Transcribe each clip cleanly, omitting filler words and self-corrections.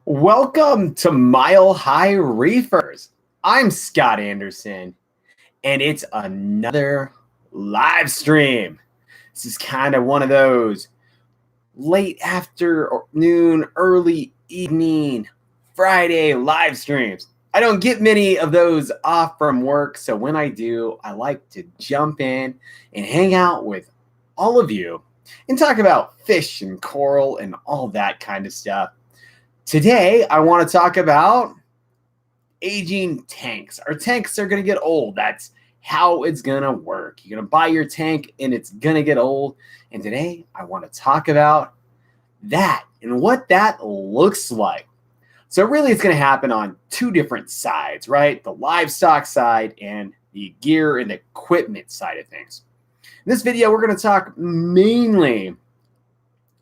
Welcome to Mile High Reefers. I'm Scott Anderson, and it's another live stream. This is kind of one of those late afternoon, early evening, Friday live streams. I don't get many of those off from work, so when I do, I like to jump in and hang out with all of you and talk about fish and coral and all that kind of stuff. Today, I want to talk about aging tanks. Our tanks are going to get old. That's how it's going to work. You're going to buy your tank and it's going to get old. And today, I want to talk about that and what that looks like. So really, it's going to happen on two different sides, right? The livestock side and the gear and equipment side of things. In this video, we're going to talk mainly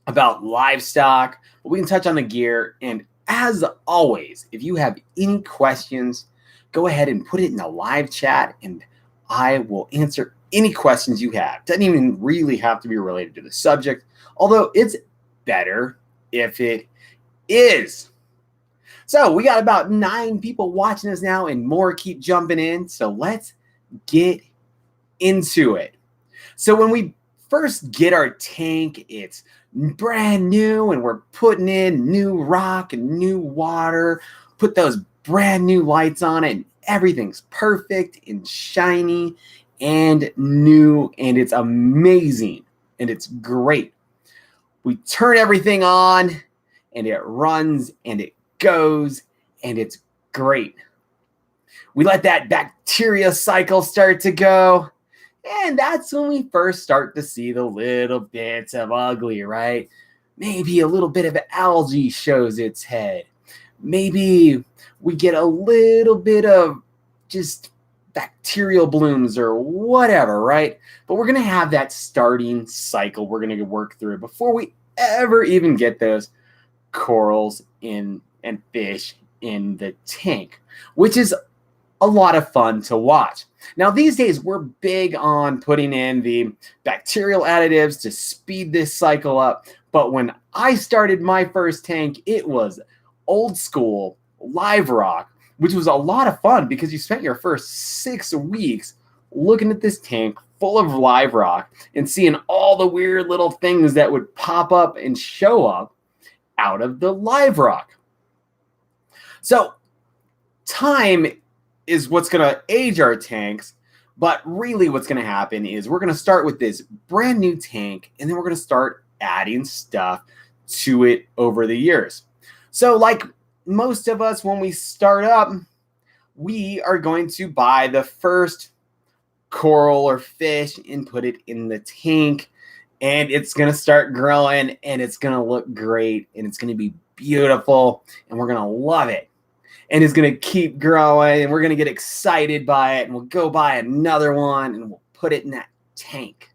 about livestock, but we can touch on the gear. And as always, if you have any questions, go ahead and put it in the live chat and I will answer any questions you have. Doesn't even really have to be related to the subject, although it's better if it is. So we got about 9 people watching us now and more keep jumping in. So let's get into it. So when we first get our tank, it's brand new and we're putting in new rock and new water, put those brand new lights on it and everything's perfect and shiny and new and it's amazing and it's great. We turn everything on and it runs and it goes and it's great. We let that bacteria cycle start to go. And that's when we first start to see the little bits of ugly, right? Maybe a little bit of algae shows its head. Maybe we get a little bit of just bacterial blooms or whatever, right? But we're going to have that starting cycle we're going to work through before we ever even get those corals in and fish in the tank, which is a lot of fun to watch. Now, these days, we're big on putting in the bacterial additives to speed this cycle up. But when I started my first tank, it was old school live rock, which was a lot of fun because you spent your first 6 weeks looking at this tank full of live rock and seeing all the weird little things that would pop up and show up out of the live rock. So time is what's going to age our tanks, but really what's going to happen is we're going to start with this brand new tank and then we're going to start adding stuff to it over the years. So like most of us, when we start up, we are going to buy the first coral or fish and put it in the tank and it's going to start growing and it's going to look great and it's going to be beautiful and we're going to love it. And it's going to keep growing and we're going to get excited by it and we'll go buy another one and we'll put it in that tank.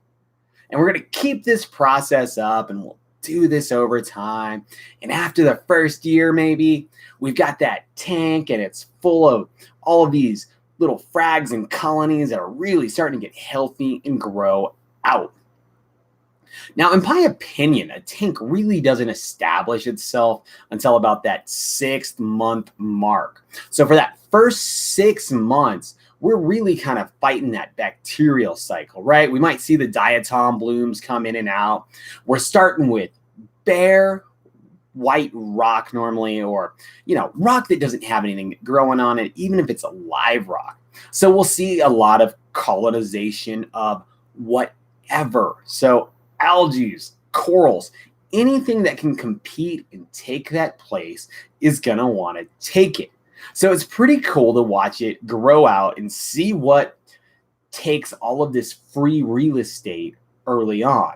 And we're going to keep this process up and we'll do this over time. And after the first year, maybe we've got that tank and it's full of all of these little frags and colonies that are really starting to get healthy and grow out. Now, in my opinion, a tank really doesn't establish itself until about that 6th month mark. So for that first 6 months, we're really kind of fighting that bacterial cycle, right? We might see the diatom blooms come in and out. We're starting with bare white rock normally, or, rock that doesn't have anything growing on it, even if it's a live rock. So we'll see a lot of colonization of whatever. So algae, corals, anything that can compete and take that place is going to want to take it. So it's pretty cool to watch it grow out and see what takes all of this free real estate early on.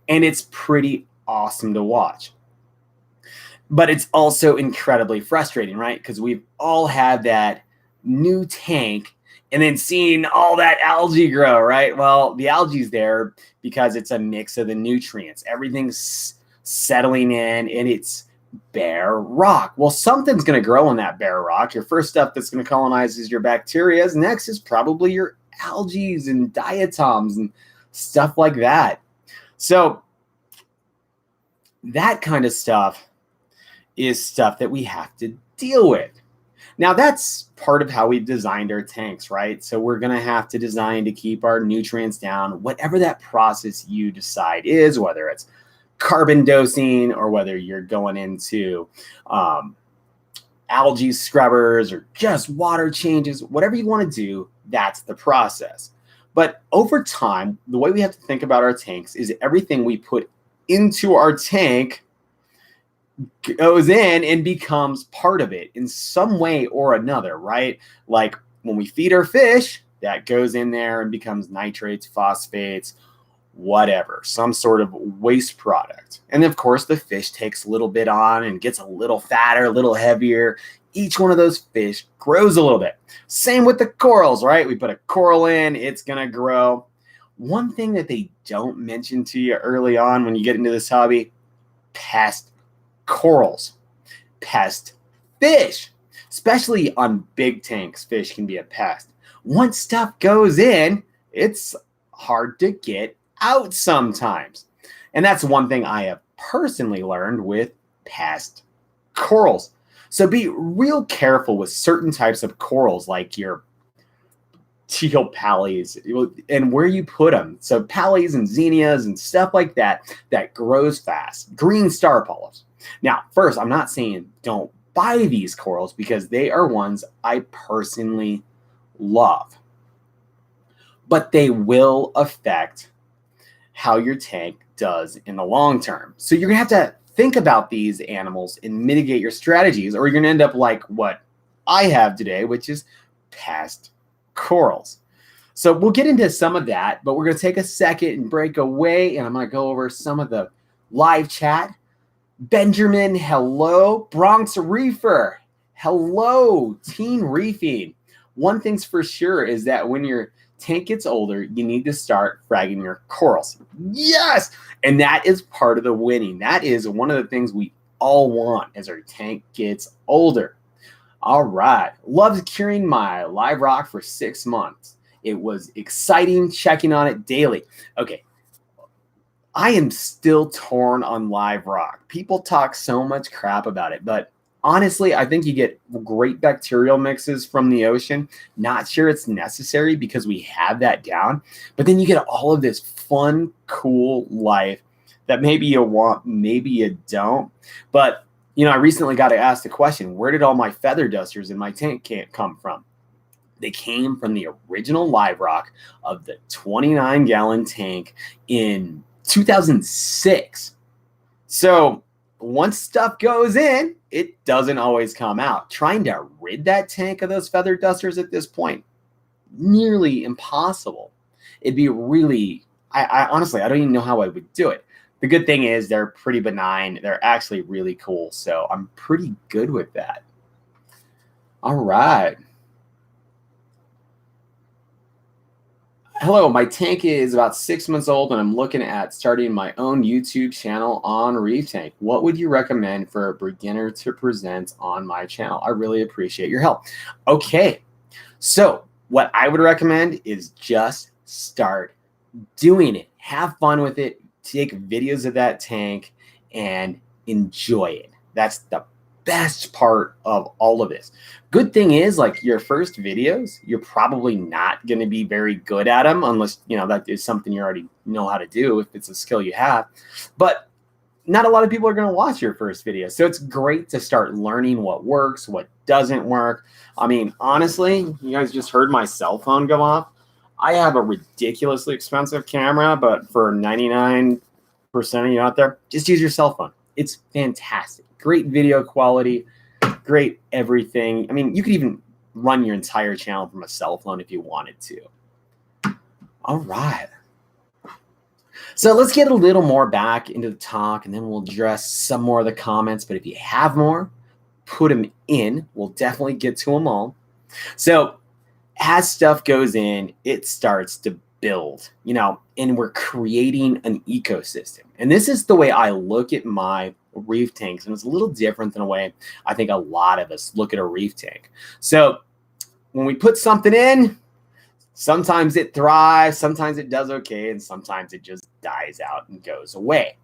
And it's pretty awesome to watch. But it's also incredibly frustrating, right? Because we've all had that new tank and then seeing all that algae grow, right? Well, the algae's there because it's a mix of the nutrients. Everything's settling in and it's bare rock. Well, something's going to grow on that bare rock. Your first stuff that's going to colonize is your bacteria. Next is probably your algae and diatoms and stuff like that. So that kind of stuff is stuff that we have to deal with. Now, that's part of how we've designed our tanks, right? So we're going to have to design to keep our nutrients down, whatever that process you decide is, whether it's carbon dosing or whether you're going into algae scrubbers or just water changes, whatever you want to do, that's the process. But over time, the way we have to think about our tanks is everything we put into our tank goes in and becomes part of it in some way or another, right? Like when we feed our fish, that goes in there and becomes nitrates, phosphates, whatever, some sort of waste product. And of course, the fish takes a little bit on and gets a little fatter, a little heavier. Each one of those fish grows a little bit. Same with the corals, right? We put a coral in, it's going to grow. One thing that they don't mention to you early on when you get into this hobby, pest corals, pest fish, especially on big tanks, fish can be a pest. Once stuff goes in, it's hard to get out sometimes. And that's one thing I have personally learned with pest corals. So be real careful with certain types of corals, like your teal pallies and where you put them. So pallies and zinnias and stuff like that, that grows fast. Green star polyps. Now, first, I'm not saying don't buy these corals because they are ones I personally love. But they will affect how your tank does in the long term. So you're going to have to think about these animals and mitigate your strategies, or you're going to end up like what I have today, which is pest corals. So we'll get into some of that, but we're going to take a second and break away, and I'm going to go over some of the live chat. Benjamin, hello. Bronx Reefer, hello. Teen Reefing. One thing's for sure is that when your tank gets older, you need to start fragging your corals. Yes! And that is part of the winning. That is one of the things we all want as our tank gets older. All right. Loved curing my live rock for 6 months. It was exciting checking on it daily. Okay. I am still torn on live rock. People talk so much crap about it, but honestly, I think you get great bacterial mixes from the ocean. Not sure it's necessary because we have that down, but then you get all of this fun, cool life that maybe you want, maybe you don't. But, you know, I recently got to ask the question, where did all my feather dusters in my tank come from? They came from the original live rock of the 29-gallon tank in 2006. So once stuff goes in, it doesn't always come out. Trying to rid that tank of those feather dusters at this point, nearly impossible. It'd be really, I honestly, I don't even know how I would do it. The good thing is they're pretty benign. They're actually really cool. So I'm pretty good with that. All right. Hello, my tank is about 6 months old and I'm looking at starting my own YouTube channel on Reef Tank. What would you recommend for a beginner to present on my channel? I really appreciate your help. Okay, so what I would recommend is just start doing it. Have fun with it. Take videos of that tank and enjoy it. That's the best part of all of this. Good thing is, like, your first videos, you're probably not going to be very good at them unless, you know, that is something you already know how to do, if it's a skill you have. But not a lot of people are going to watch your first video. So it's great to start learning what works, what doesn't work. I mean, honestly, you guys just heard my cell phone go off. I have a ridiculously expensive camera, but for 99% of you out there, just use your cell phone. It's fantastic. Great video quality, great everything. I mean, you could even run your entire channel from a cell phone if you wanted to. All right. So let's get a little more back into the talk, and then we'll address some more of the comments. But if you have more, put them in. We'll definitely get to them all. So as stuff goes in, it starts to build, you know, and we're creating an ecosystem. And this is the way I look at my reef tanks, and it's a little different than the way I think a lot of us look at a reef tank. So when we put something in, sometimes it thrives, sometimes it does okay, and sometimes it just dies out and goes away.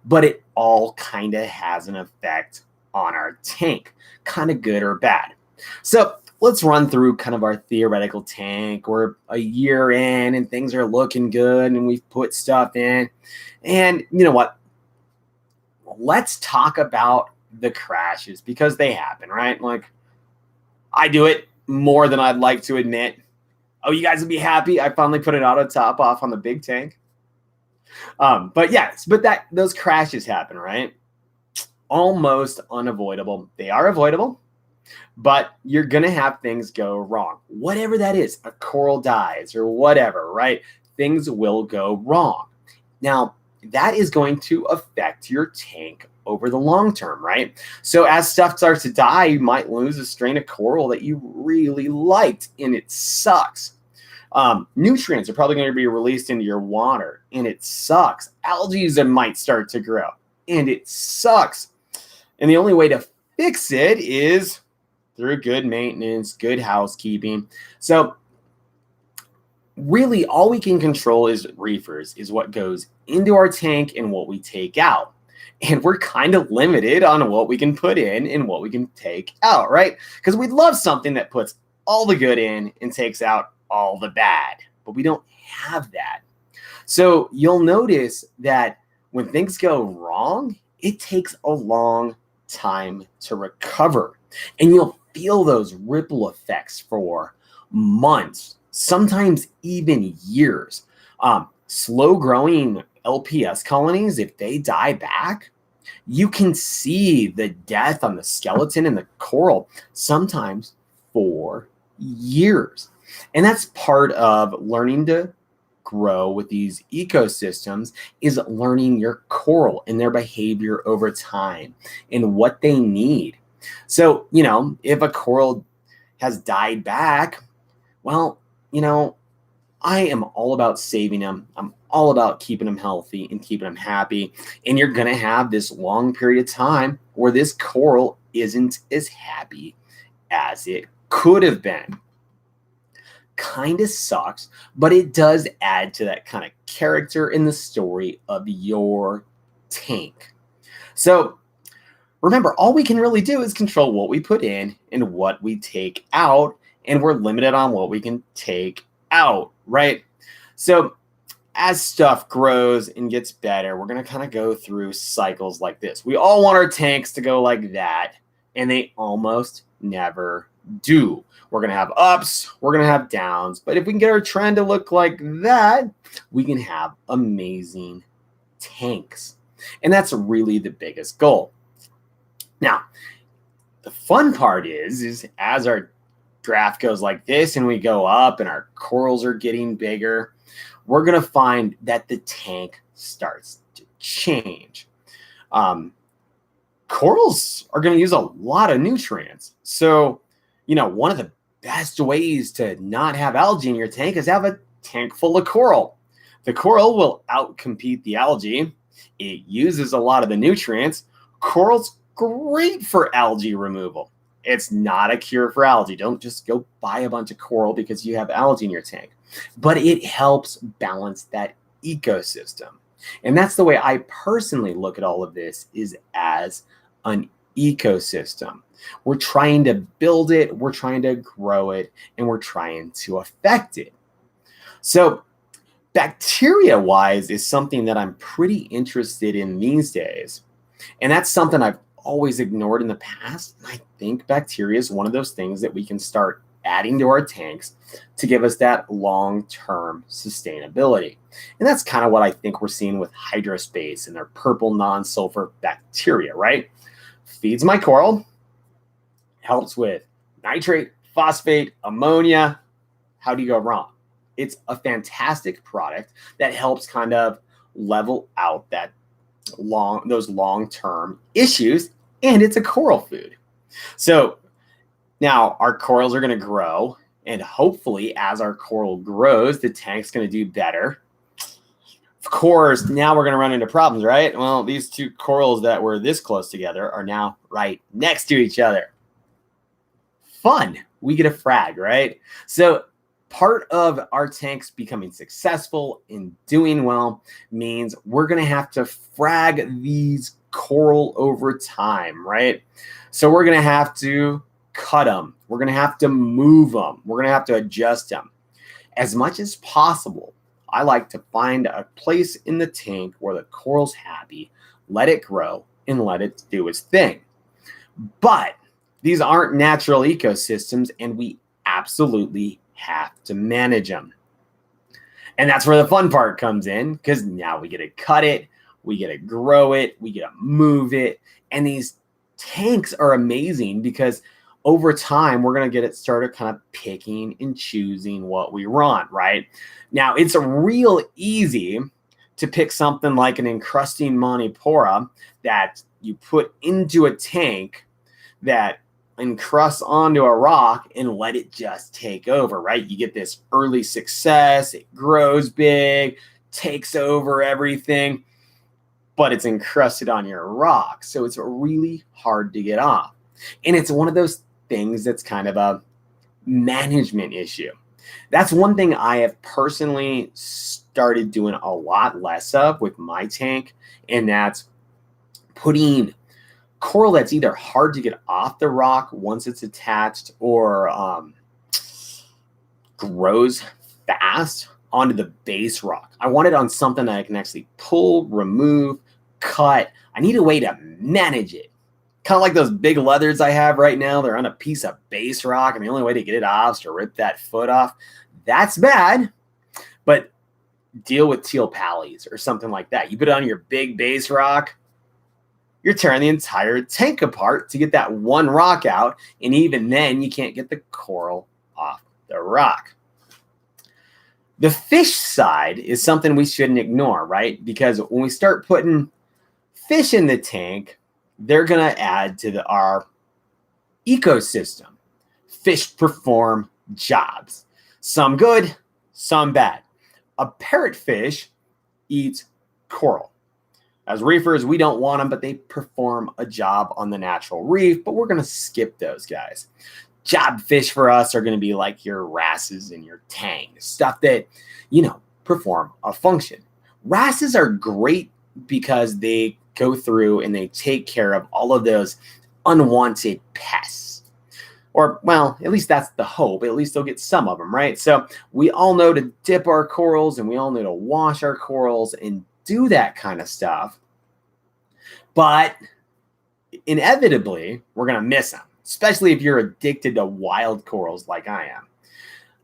But it all kind of has an effect on our tank, kind of good or bad. So let's run through kind of our theoretical tank. We're a year in and things are looking good and we've put stuff in. And you know what? Let's talk about the crashes because they happen, right? Like I do it more than I'd like to admit. Oh, you guys will be happy. I finally put an auto top off on the big tank. But yes, but those crashes happen, right? Almost unavoidable. They are avoidable, but you're going to have things go wrong. Whatever that is, a coral dies or whatever, right? Things will go wrong. Now, that is going to affect your tank over the long term, right? So as stuff starts to die, you might lose a strain of coral that you really liked, and it sucks. Nutrients are probably going to be released into your water, and it sucks. Algae might start to grow, and it sucks. And the only way to fix it is through good maintenance, good housekeeping. So really all we can control is reefers, is what goes into our tank and what we take out. And we're kind of limited on what we can put in and what we can take out, right? Because we'd love something that puts all the good in and takes out all the bad, but we don't have that. So you'll notice that when things go wrong, it takes a long time to recover. And you'll feel those ripple effects for months, sometimes even years. Slow growing LPS colonies, if they die back, you can see the death on the skeleton and the coral sometimes for years. And that's part of learning to grow with these ecosystems, is learning your coral and their behavior over time and what they need. So, you know, if a coral has died back, well, you know, I am all about saving them. I'm all about keeping them healthy and keeping them happy. And you're going to have this long period of time where this coral isn't as happy as it could have been. Kind of sucks, but it does add to that kind of character in the story of your tank. So remember, all we can really do is control what we put in and what we take out, and we're limited on what we can take out, right? So as stuff grows and gets better, we're going to kind of go through cycles like this. We all want our tanks to go like that, and they almost never do. We're going to have ups, we're going to have downs, but if we can get our trend to look like that, we can have amazing tanks. And that's really the biggest goal. Now, the fun part is as our graph goes like this and we go up and our corals are getting bigger, we're going to find that the tank starts to change. Corals are going to use a lot of nutrients. So, you know, one of the best ways to not have algae in your tank is have a tank full of coral. The coral will outcompete the algae. It uses a lot of the nutrients. Coral's great for algae removal. It's not a cure for algae. Don't just go buy a bunch of coral because you have algae in your tank. But it helps balance that ecosystem. And that's the way I personally look at all of this, is as an ecosystem. We're trying to build it, we're trying to grow it, and we're trying to affect it. So bacteria-wise is something that I'm pretty interested in these days. And that's something I've always ignored in the past. And I think bacteria is one of those things that we can start adding to our tanks to give us that long-term sustainability. And that's kind of what I think we're seeing with hydrospace and their purple non-sulfur bacteria, right? Feeds my coral, helps with nitrate, phosphate, ammonia. How do you go wrong? It's a fantastic product that helps kind of level out those long-term issues, and it's a coral food. So now our corals are going to grow, and hopefully as our coral grows, the tank's going to do better. Of course, now we're going to run into problems, right? Well, these two corals that were this close together are now right next to each other. Fun. We get a frag, right? So part of our tanks becoming successful and doing well means we're going to have to frag these coral over time, right? So we're going to have to cut them. We're going to have to move them. We're going to have to adjust them. As much as possible, I like to find a place in the tank where the coral's happy, let it grow, and let it do its thing. But these aren't natural ecosystems, and we absolutely have to manage them. And that's where the fun part comes in, because now we get to cut it, we get to grow it, we get to move it. And these tanks are amazing because over time, we're going to get it started kind of picking and choosing what we want, right? Now, it's real easy to pick something like an encrusting Monipora that you put into a tank that encrusts onto a rock and let it just take over, right? You get this early success, it grows big, takes over everything, but it's encrusted on your rock. So it's really hard to get off. And it's one of those things that's kind of a management issue. That's one thing I have personally started doing a lot less of with my tank, and that's putting coral that's either hard to get off the rock once it's attached or grows fast onto the base rock. I want it on something that I can actually pull, remove, cut. I need a way to manage it. Kind of like those big leathers I have right now. They're on a piece of base rock, and the only way to get it off is to rip that foot off. That's bad, but deal with teal pallies or something like that. You put it on your big base rock, you're tearing the entire tank apart to get that one rock out, and even then, you can't get the coral off the rock. The fish side is something we shouldn't ignore, right? Because when we start putting fish in the tank, they're going to add to our ecosystem. Fish perform jobs. Some good, some bad. A parrotfish eats coral. As reefers, we don't want them, but they perform a job on the natural reef, but we're going to skip those guys. Job fish for us are going to be like your wrasses and your tangs, stuff that, perform a function. Wrasses are great because they go through and they take care of all of those unwanted pests. Or, well, at least that's the hope. At least they'll get some of them, right? So we all know to dip our corals and we all know to wash our corals and do that kind of stuff. But inevitably, we're going to miss them, especially if you're addicted to wild corals like I am.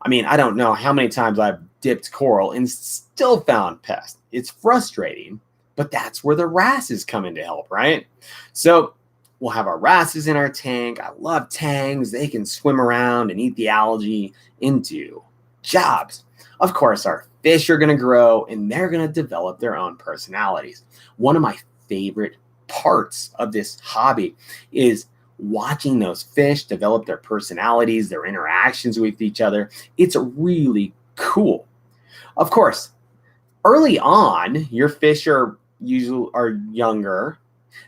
I mean, I don't know how many times I've dipped coral and still found pests. It's frustrating, but that's where the wrasses come in to help, right? So we'll have our wrasses in our tank. I love tangs. They can swim around and eat the algae and do jobs. Of course, our fish are going to grow and they're going to develop their own personalities. One of my favorite parts of this hobby is watching those fish develop their personalities, their interactions with each other. It's really cool. Of course, early on, your fish are younger.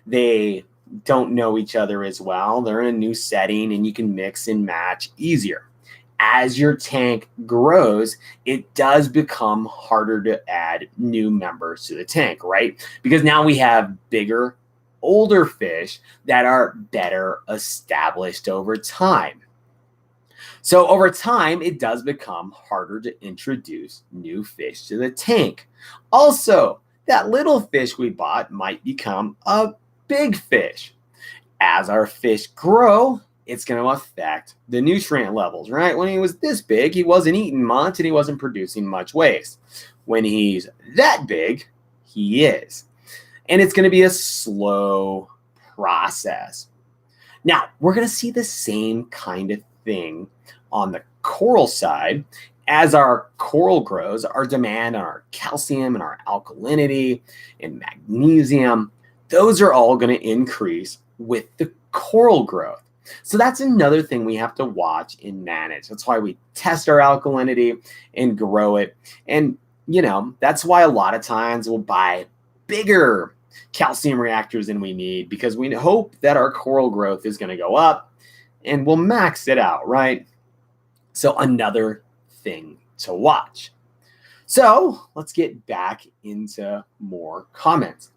They don't know each other as well. They're in a new setting and you can mix and match easier. As your tank grows, it does become harder to add new members to the tank, right? Because now we have bigger, older fish that are better established over time. So over time, it does become harder to introduce new fish to the tank. Also, that little fish we bought might become a big fish. As our fish grow, it's going to affect the nutrient levels, right? When he was this big, he wasn't eating much and he wasn't producing much waste. When he's that big, he is. And it's going to be a slow process. Now, we're going to see the same kind of thing on the coral side. As our coral grows, our demand on our calcium and our alkalinity and magnesium, those are all going to increase with the coral growth. So that's another thing we have to watch and manage. That's why we test our alkalinity and grow it. And, that's why a lot of times we'll buy bigger calcium reactors than we need because we hope that our coral growth is going to go up and we'll max it out, right? So another thing to watch. So let's get back into more comments.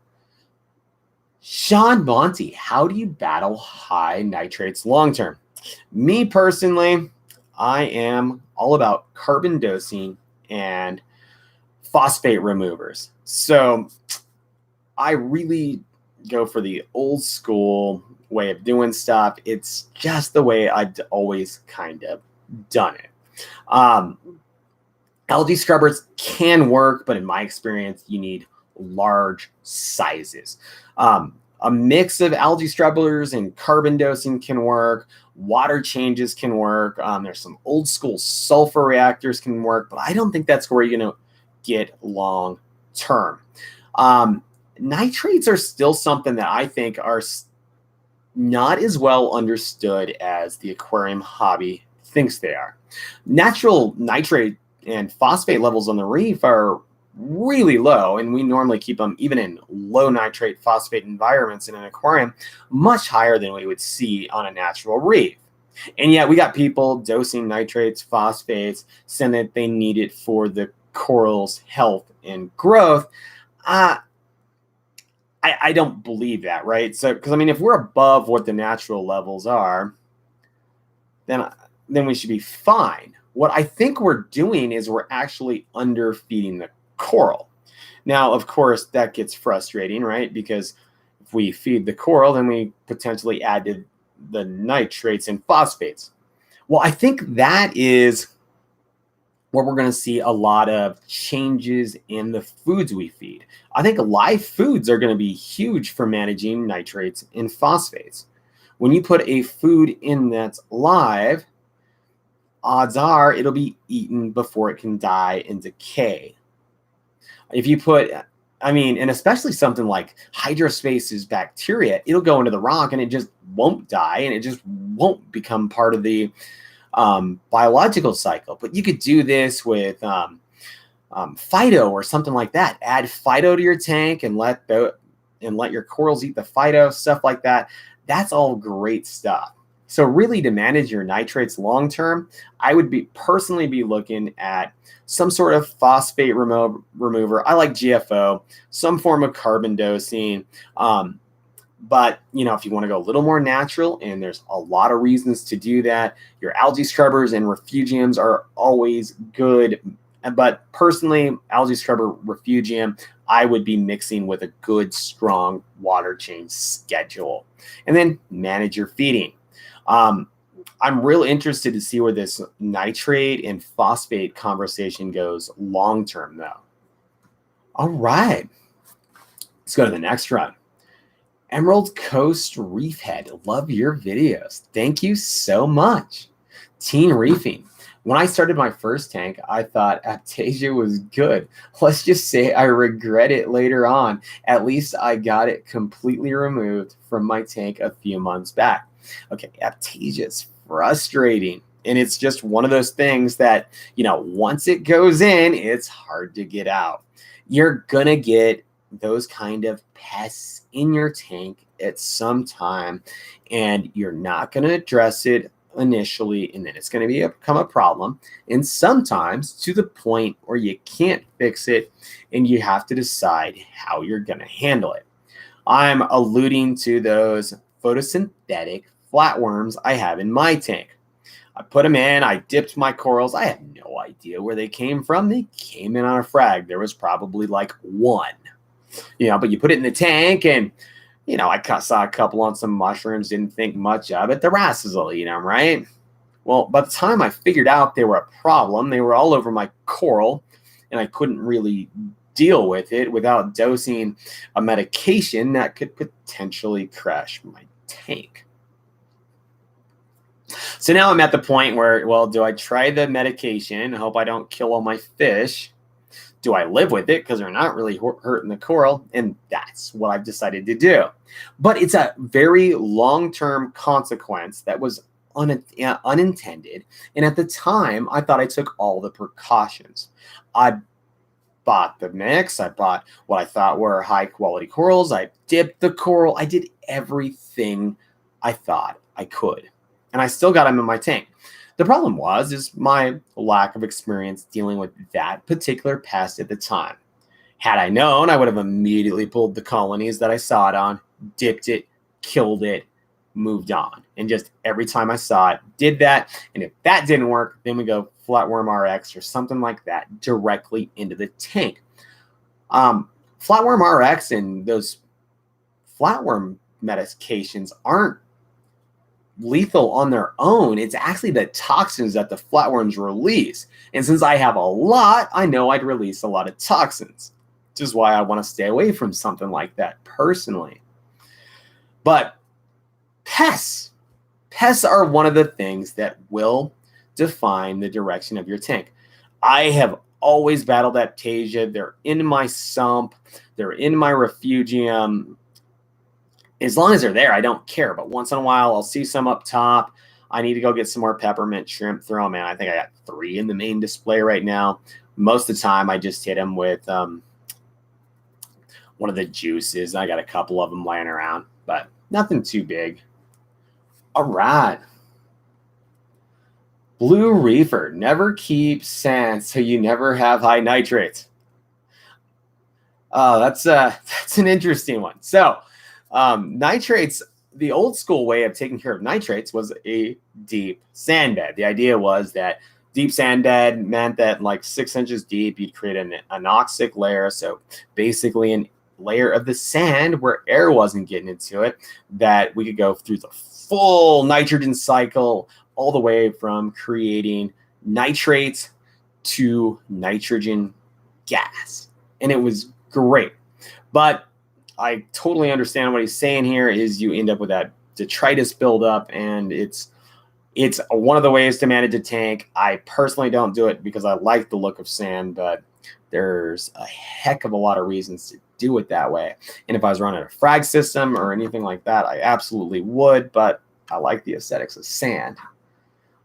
Sean Monty, how do you battle high nitrates long term? Me personally, I am all about carbon dosing and phosphate removers. So I really go for the old school way of doing stuff. It's just the way I've always kind of done it. Um, Algae scrubbers can work, but in my experience, you need large sizes. A mix of algae scrubbers and carbon dosing can work. Water changes can work. There's some old school sulfur reactors can work, but I don't think that's where you're going to get long term. Nitrates are still something that I think are not as well understood as the aquarium hobby thinks they are. Natural nitrate and phosphate levels on the reef are really low, and we normally keep them, even in low nitrate phosphate environments in an aquarium, much higher than we would see on a natural reef. And yet we got people dosing nitrates, phosphates, saying that they need it for the coral's health and growth. I don't believe that, right? So, because I mean, if we're above what the natural levels are, then we should be fine. What I think we're doing is we're actually underfeeding the coral. Now, of course, that gets frustrating, right? Because if we feed the coral, then we potentially add the nitrates and phosphates. Well, I think that is where we're going to see a lot of changes in the foods we feed. I think live foods are going to be huge for managing nitrates and phosphates. When you put a food in that's live, odds are it'll be eaten before it can die and decay. If you put, and especially something like hydrospace's bacteria, it'll go into the rock and it just won't die and it just won't become part of the biological cycle. But you could do this with phyto or something like that. Add phyto to your tank and let your corals eat the phyto, stuff like that. That's all great stuff. So really, to manage your nitrates long term, I would personally be looking at some sort of phosphate remover. I like GFO, some form of carbon dosing. But, if you want to go a little more natural, and there's a lot of reasons to do that, your algae scrubbers and refugiums are always good. But personally, algae scrubber refugium, I would be mixing with a good, strong water change schedule. And then manage your feeding. I'm real interested to see where this nitrate and phosphate conversation goes long term, though. All right. Let's go to the next run. Emerald Coast Reef Head, love your videos. Thank you so much. Teen Reefing. When I started my first tank, I thought Aptasia was good. Let's just say I regret it later on. At least I got it completely removed from my tank a few months back. Okay, Aptasia is frustrating. And it's just one of those things that, once it goes in, it's hard to get out. You're going to get those kind of pests in your tank at some time, and you're not going to address it initially, and then it's going to become a problem, and sometimes to the point where you can't fix it and you have to decide how you're going to handle it. I'm alluding to those photosynthetic flatworms I have in my tank. I put them in, I dipped my corals. I have no idea where they came from. They came in on a frag. There was probably like one. But you put it in the tank, and, I saw a couple on some mushrooms, didn't think much of it. The Wrasses will eat them, right? Well, by the time I figured out they were a problem, they were all over my coral, and I couldn't really deal with it without dosing a medication that could potentially crash my tank. So now I'm at the point where, do I try the medication and hope I don't kill all my fish? Do I live with it because they're not really hurting the coral? And that's what I've decided to do. But it's a very long-term consequence that was unintended. And at the time, I thought I took all the precautions. I bought the mix. I bought what I thought were high-quality corals. I dipped the coral. I did everything I thought I could. And I still got them in my tank. The problem is my lack of experience dealing with that particular pest at the time. Had I known, I would have immediately pulled the colonies that I saw it on dipped it, killed it, moved on. And just every time I saw it, did that. And if that didn't work, then we go Flatworm RX or something like that directly into the tank. Flatworm RX and those flatworm medications aren't lethal on their own. It's actually the toxins that the flatworms release. And since I have a lot, I know I'd release a lot of toxins, which is why I want to stay away from something like that personally. But pests are one of the things that will define the direction of your tank. I have always battled Aptasia. They're in my sump. They're in my refugium. As long as they're there, I don't care. But once in a while, I'll see some up top. I need to go get some more peppermint shrimp. Throw them in. I think I got 3 in the main display right now. Most of the time, I just hit them with one of the juices. I got a couple of them laying around, but nothing too big. All right. Blue reefer. Never keep sand so you never have high nitrates. Oh, that's an interesting one. So nitrates, the old school way of taking care of nitrates was a deep sand bed. The idea was that deep sand bed meant that like 6 inches deep, you'd create an anoxic layer. So basically an layer of the sand where air wasn't getting into it, that we could go through the full nitrogen cycle all the way from creating nitrates to nitrogen gas. And it was great. But I totally understand what he's saying here is you end up with that detritus buildup, and it's one of the ways to manage a tank. I personally don't do it because I like the look of sand, but there's a heck of a lot of reasons to do it that way. And if I was running a frag system or anything like that, I absolutely would, but I like the aesthetics of sand.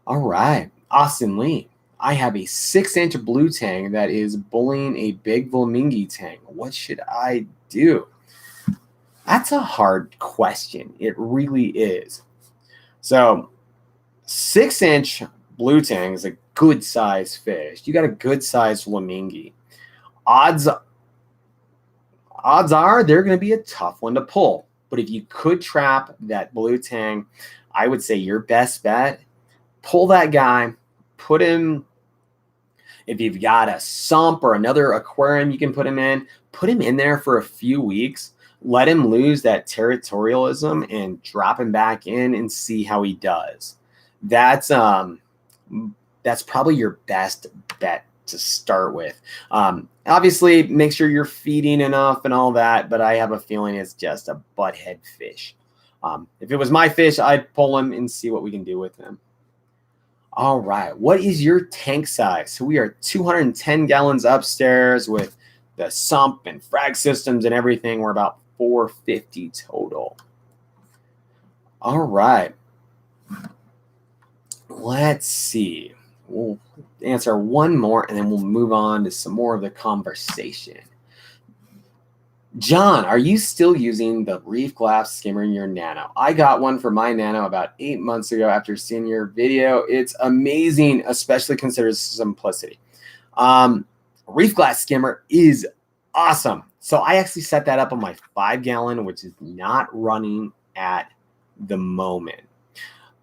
All right, Austin Lee. I have a 6-inch blue tang that is bullying a big Volmingi tang. What should I do? That's a hard question. It really is. So 6-inch blue tang is a good size fish. You got a good size Flamingi. Odds are they're going to be a tough one to pull. But if you could trap that blue tang, I would say your best bet, pull that guy, put him, if you've got a sump or another aquarium you can put him in there for a few weeks. Let him lose that territorialism and drop him back in and see how he does. That's probably your best bet to start with. Obviously, make sure you're feeding enough and all that, but I have a feeling it's just a butthead fish. If it was my fish, I'd pull him and see what we can do with him. All right, what is your tank size? So we are 210 gallons upstairs with the sump and frag systems and everything. We're about 450 total. All right. Let's see. We'll answer one more and then we'll move on to some more of the conversation. John, are you still using the reef glass skimmer in your Nano? I got one for my Nano about 8 months ago after seeing your video. It's amazing, especially considering simplicity. Reef glass skimmer is awesome. So I actually set that up on my 5-gallon, which is not running at the moment.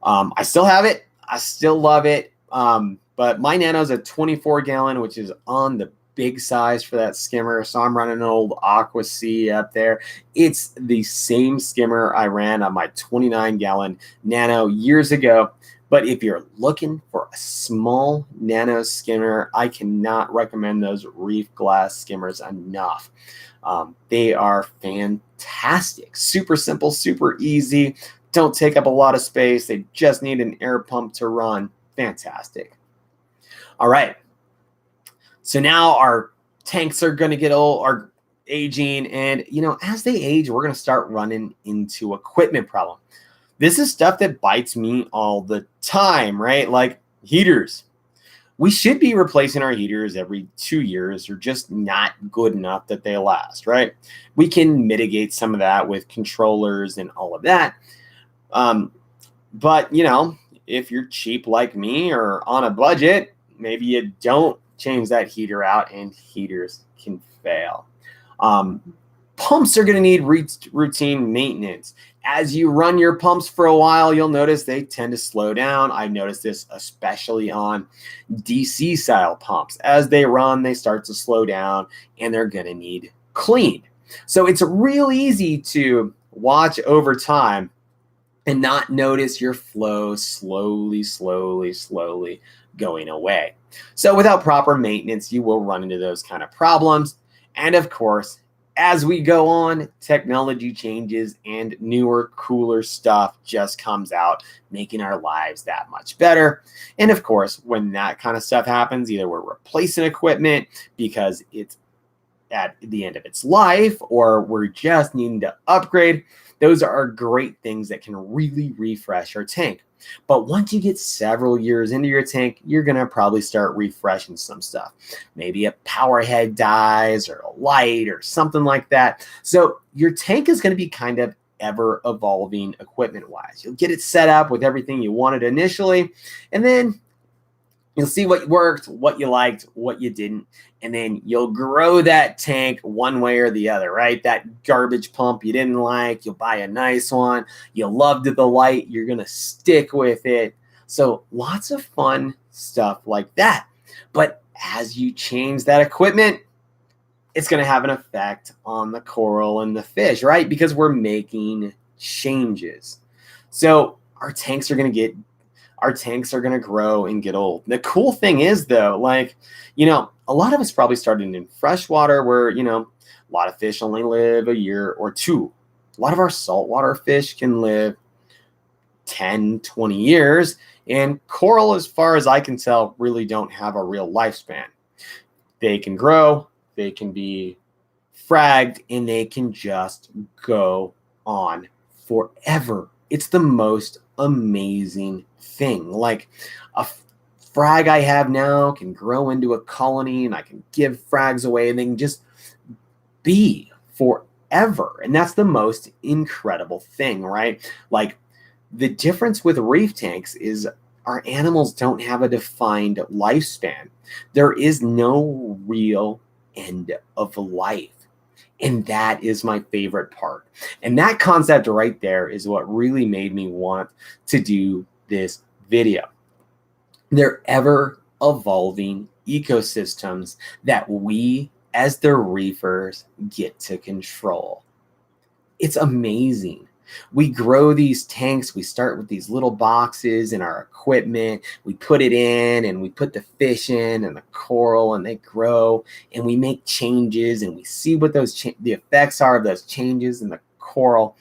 I still have it. I still love it. But my Nano's a 24-gallon, which is on the big size for that skimmer. So I'm running an old Aqua Sea up there. It's the same skimmer I ran on my 29-gallon Nano years ago. But if you're looking for a small Nano skimmer, I cannot recommend those reef glass skimmers enough. They are fantastic. Super simple, super easy. Don't take up a lot of space. They just need an air pump to run. Fantastic. All right. So now our tanks are going to get old, are aging. And, as they age, we're going to start running into equipment problem. This is stuff that bites me all the time, right? Like heaters. We should be replacing our heaters every 2 years. They're just not good enough that they last, right? We can mitigate some of that with controllers and all of that. But, if you're cheap like me or on a budget, maybe you don't change that heater out and heaters can fail. Pumps are going to need routine maintenance. As you run your pumps for a while, you'll notice they tend to slow down. I noticed this especially on DC style pumps. As they run, they start to slow down and they're going to need cleaned. So it's real easy to watch over time and not notice your flow slowly going away. So without proper maintenance, you will run into those kind of problems. And of course, as we go on, technology changes and newer, cooler stuff just comes out, making our lives that much better. And of course, when that kind of stuff happens, either we're replacing equipment because it's at the end of its life, or we're just needing to upgrade. Those are great things that can really refresh our tank. But once you get several years into your tank, you're going to probably start refreshing some stuff. Maybe a power head dies or a light or something like that. So your tank is going to be kind of ever evolving equipment wise. You'll get it set up with everything you wanted initially, and then you'll see what worked, what you liked, what you didn't, and then you'll grow that tank one way or the other, right? That garbage pump you didn't like, you'll buy a nice one. You loved the light, you're going to stick with it. So lots of fun stuff like that. But as you change that equipment, it's going to have an effect on the coral and the fish, right? Because we're making changes. So our tanks are going to grow and get old. The cool thing is, though, like, a lot of us probably started in freshwater where, a lot of fish only live a year or two. A lot of our saltwater fish can live 10, 20 years. And coral, as far as I can tell, really don't have a real lifespan. They can grow, they can be fragged, and they can just go on forever. It's the most amazing thing. Like a frag I have now can grow into a colony, and I can give frags away, and they can just be forever. And that's the most incredible thing, right? Like the difference with reef tanks is our animals don't have a defined lifespan. There is no real end of life. And that is my favorite part. And that concept right there is what really made me want to do this video. They're ever evolving ecosystems that we as the reefers get to control. It's amazing. We grow these tanks. We start with these little boxes and our equipment. We put it in and we put the fish in and the coral, and they grow, and we make changes, and we see what those the effects are of those changes in the coral,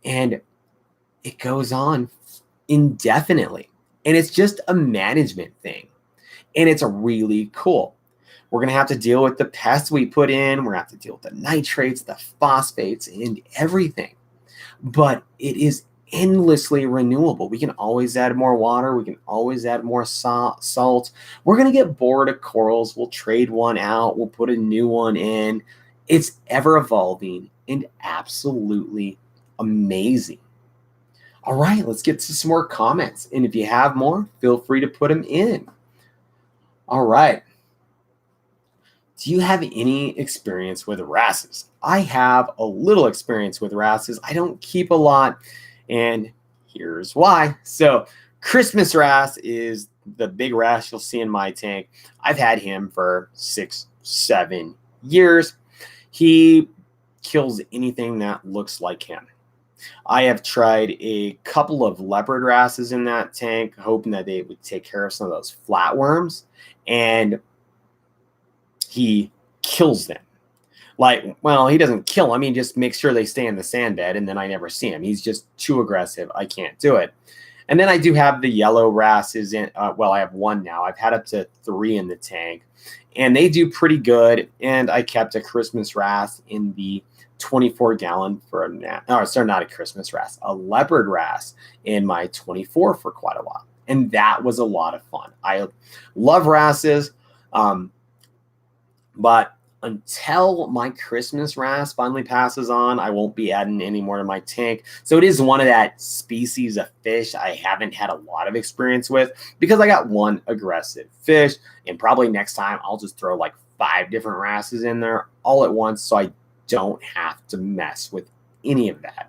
and it goes on indefinitely. And it's just a management thing, and it's really cool. We're going to have to deal with the pests we put in. We're going to have to deal with the nitrates, the phosphates, and everything. But it is endlessly renewable. We can always add more water. We can always add more salt. We're going to get bored of corals. We'll trade one out. We'll put a new one in. It's ever evolving and absolutely amazing. All right, let's get to some more comments. And if you have more, feel free to put them in. All right. Do you have any experience with wrasses? I have a little experience with wrasses. I don't keep a lot, and here's why. So Christmas wrasse is the big wrasse you'll see in my tank. I've had him for 6, 7 years. He kills anything that looks like him. I have tried a couple of leopard wrasses in that tank, hoping that they would take care of some of those flatworms, and he kills them. Like, well, he doesn't kill them. He just makes sure they stay in the sand bed, and then I never see him. He's just too aggressive. I can't do it. And then I do have the yellow wrasses in. Well, I have one now. I've had up to 3 in the tank, and they do pretty good. And I kept a Christmas wrasse in the 24-gallon for not a Christmas wrasse, a leopard wrasse in my 24 for quite a while. And that was a lot of fun. I love wrasses. But until my Christmas wrasse finally passes on, I won't be adding any more to my tank. So it is one of that species of fish I haven't had a lot of experience with, because I got one aggressive fish, and probably next time I'll just throw like 5 different wrasses in there all at once, so I don't have to mess with any of that.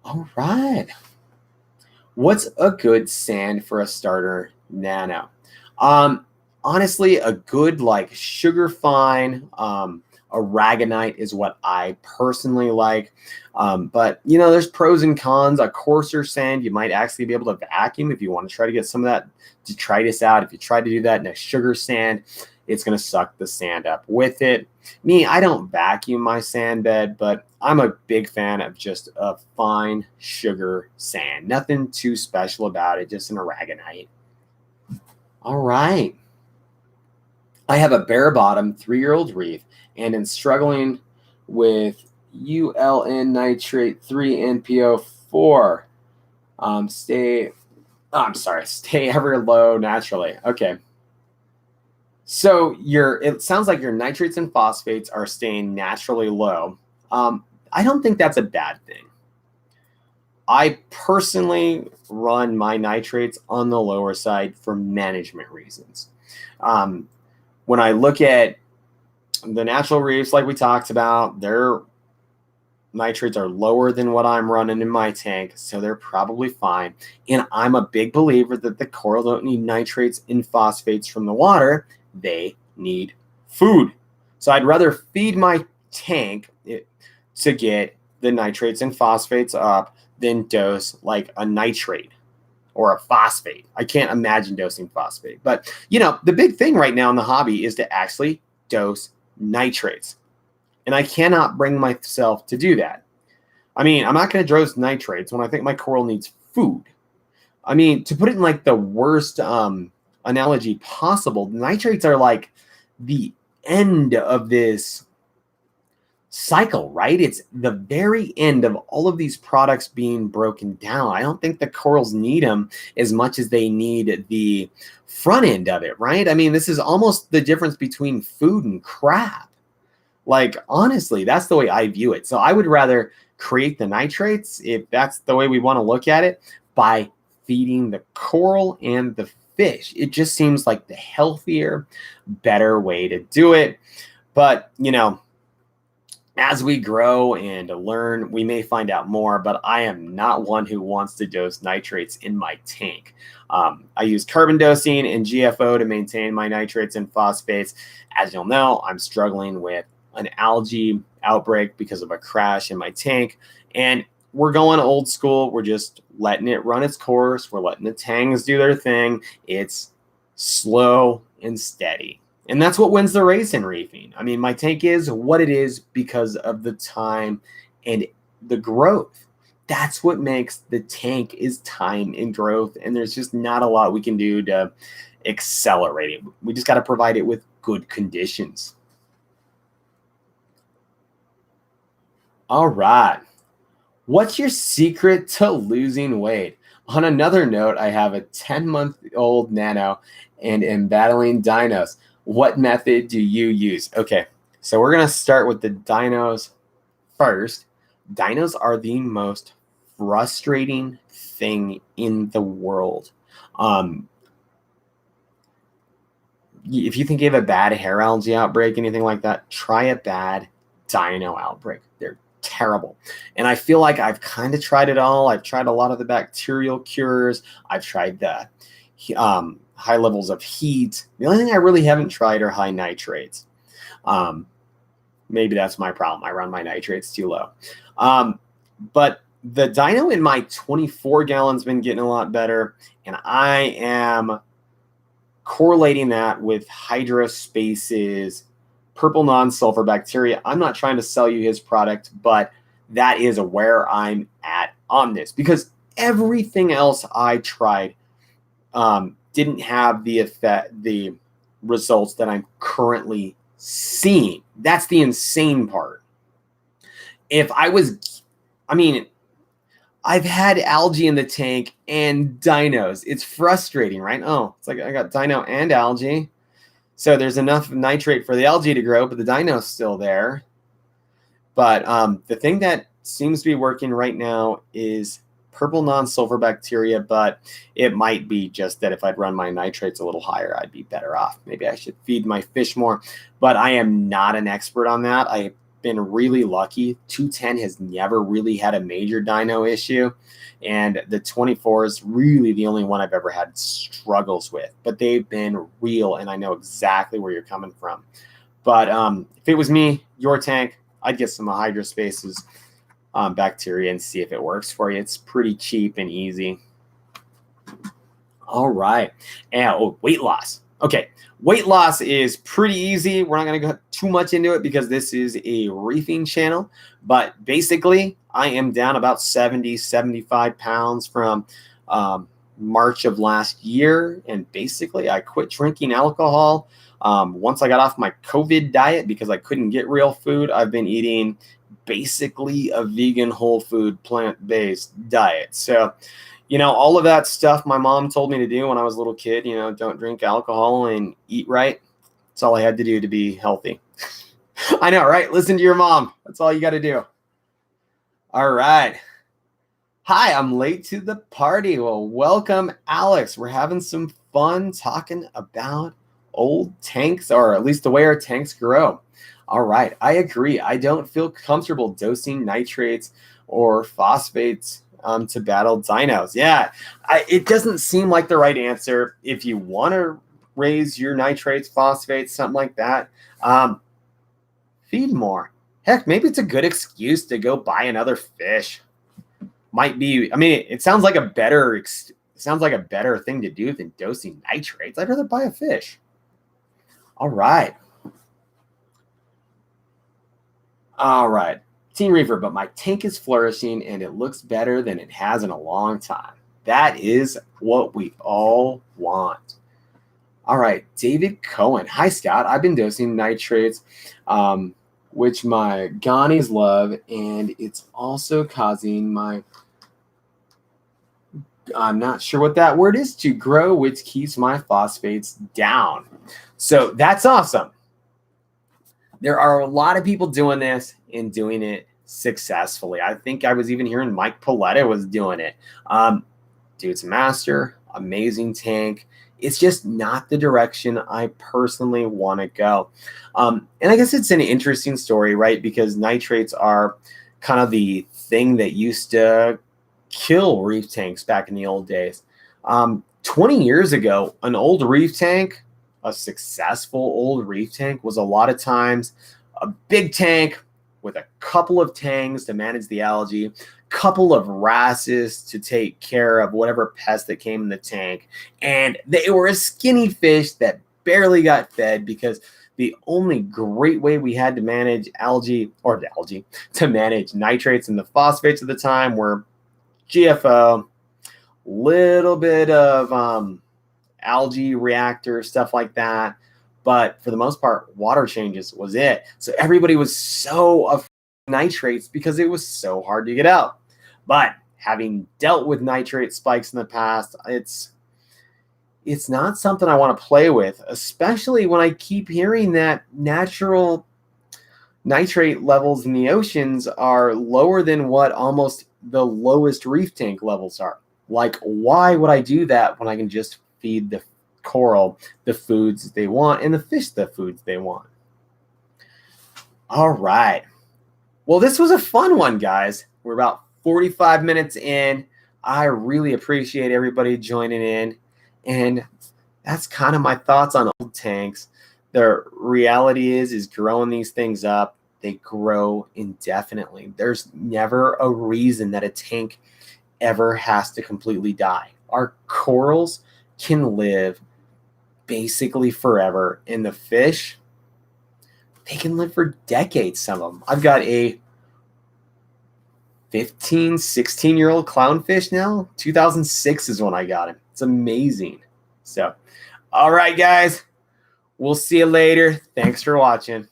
All right. What's a good sand for a starter nano? Honestly, a good like sugar fine aragonite is what I personally like. But there's pros and cons. A coarser sand, you might actually be able to vacuum if you want to try to get some of that detritus out. If you try to do that in a sugar sand, it's going to suck the sand up with it. Me, I don't vacuum my sand bed, but I'm a big fan of just a fine sugar sand. Nothing too special about it, just an aragonite. All right. I have a bare bottom 3-year-old reef and am struggling with ULN nitrate 3 NPO4. Stay ever low naturally. Okay. So it sounds like your nitrates and phosphates are staying naturally low. I don't think that's a bad thing. I personally run my nitrates on the lower side for management reasons. When I look at the natural reefs, like we talked about, their nitrates are lower than what I'm running in my tank, so they're probably fine. And I'm a big believer that the coral don't need nitrates and phosphates from the water. They need food. So I'd rather feed my tank to get the nitrates and phosphates up than dose like a nitrate or a phosphate. I can't imagine dosing phosphate. But, the big thing right now in the hobby is to actually dose nitrates. And I cannot bring myself to do that. I'm not going to dose nitrates when I think my coral needs food. To put it in like the worst analogy possible, nitrates are like the end of this cycle, right? It's the very end of all of these products being broken down. I don't think the corals need them as much as they need the front end of it, right? This is almost the difference between food and crap. Like, honestly, that's the way I view it. So I would rather create the nitrates, if that's the way we want to look at it, by feeding the coral and the fish. It just seems like the healthier, better way to do it. But, as we grow and learn, we may find out more, but I am not one who wants to dose nitrates in my tank. I use carbon dosing and GFO to maintain my nitrates and phosphates. As you'll know, I'm struggling with an algae outbreak because of a crash in my tank, and we're going old school. We're just letting it run its course. We're letting the tangs do their thing. It's slow and steady. And that's what wins the race in reefing. My tank is what it is because of the time and the growth. That's what makes the tank is time and growth. And there's just not a lot we can do to accelerate it. We just got to provide it with good conditions. All right. What's your secret to losing weight? On another note, I have a 10-month-old nano and am battling dinos. What method do you use? Okay, so we're going to start with the dinos first. Dinos are the most frustrating thing in the world. If you think you have a bad hair algae outbreak, anything like that, try a bad dino outbreak. They're terrible. And I feel like I've kind of tried it all. I've tried a lot of the bacterial cures. I've tried the high levels of heat. The only thing I really haven't tried are high nitrates. Maybe that's my problem. I run my nitrates too low. But the dino in my 24 gallon's been getting a lot better, and I am correlating that with Hydrospace's purple non-sulfur bacteria. I'm not trying to sell you his product, but that is where I'm at on this, because everything else I tried didn't have the results that I'm currently seeing. That's the insane part. I've had algae in the tank and dinos. It's frustrating, right? Oh, it's like I got dino and algae. So there's enough nitrate for the algae to grow, but the dino's still there. But the thing that seems to be working right now is purple non-sulfur bacteria, but it might be just that if I'd run my nitrates a little higher, I'd be better off. Maybe I should feed my fish more, but I am not an expert on that. I been really lucky. 210 has never really had a major dino issue. And the 24 is really the only one I've ever had struggles with. But they've been real, and I know exactly where you're coming from. But if it was me, your tank, I'd get some Hydrospaces bacteria and see if it works for you. It's pretty cheap and easy. All right. And weight loss. Okay. Weight loss is pretty easy. We're not going to go too much into it because this is a reefing channel. But basically, I am down about 70, 75 pounds from March of last year. And basically, I quit drinking alcohol. Once I got off my COVID diet because I couldn't get real food, I've been eating basically a vegan, whole food, plant-based diet. So, you know, all of that stuff my mom told me to do when I was a little kid, you know, don't drink alcohol and eat right. That's all I had to do to be healthy. I know, right? Listen to your mom. That's all you got to do. All right. Hi, I'm late to the party. Well, welcome, Alex. We're having some fun talking about old tanks, or at least the way our tanks grow. All right. I agree. I don't feel comfortable dosing nitrates or phosphates to battle dinos. Yeah, it doesn't seem like the right answer. If you want to raise your nitrates, phosphates, something like that, feed more. Heck, maybe it's a good excuse to go buy another fish. Might be. I mean, it sounds like a better thing to do than dosing nitrates. I'd rather buy a fish. All right. All right. Teen Reefer, but my tank is flourishing and it looks better than it has in a long time. That is what we all want. All right, David Cohen. Hi, Scott. I've been dosing nitrates, which my Ghanies love, and it's also causing my, I'm not sure what that word is, to grow, which keeps my phosphates down. So that's awesome. There are a lot of people doing this and doing it successfully. I think I was even hearing Mike Paletta was doing it. Dude's master, amazing tank. It's just not the direction I personally want to go. And I guess it's an interesting story, right? Because nitrates are kind of the thing that used to kill reef tanks back in the old days. 20 years ago, an old reef tank, a successful old reef tank, was a lot of times a big tank with a couple of tangs to manage the algae, couple of wrasses to take care of whatever pest that came in the tank. And they were a skinny fish that barely got fed because the only great way we had to manage to manage nitrates and the phosphates at the time were GFO, little bit of algae reactor, stuff like that. But for the most part, water changes was it. So everybody was so afraid of nitrates because it was so hard to get out. But having dealt with nitrate spikes in the past, it's not something I want to play with, especially when I keep hearing that natural nitrate levels in the oceans are lower than what almost the lowest reef tank levels are. Like, why would I do that when I can just feed the coral the foods they want and the fish the foods they want? All right. Well, this was a fun one, guys. We're about 45 minutes in. I really appreciate everybody joining in. And that's kind of my thoughts on old tanks. The reality is growing these things up, they grow indefinitely. There's never a reason that a tank ever has to completely die. Our corals can live basically forever. And the fish, they can live for decades, some of them. I've got a 15, 16-year-old clownfish now. 2006 is when I got him. It's amazing. So, all right, guys. We'll see you later. Thanks for watching.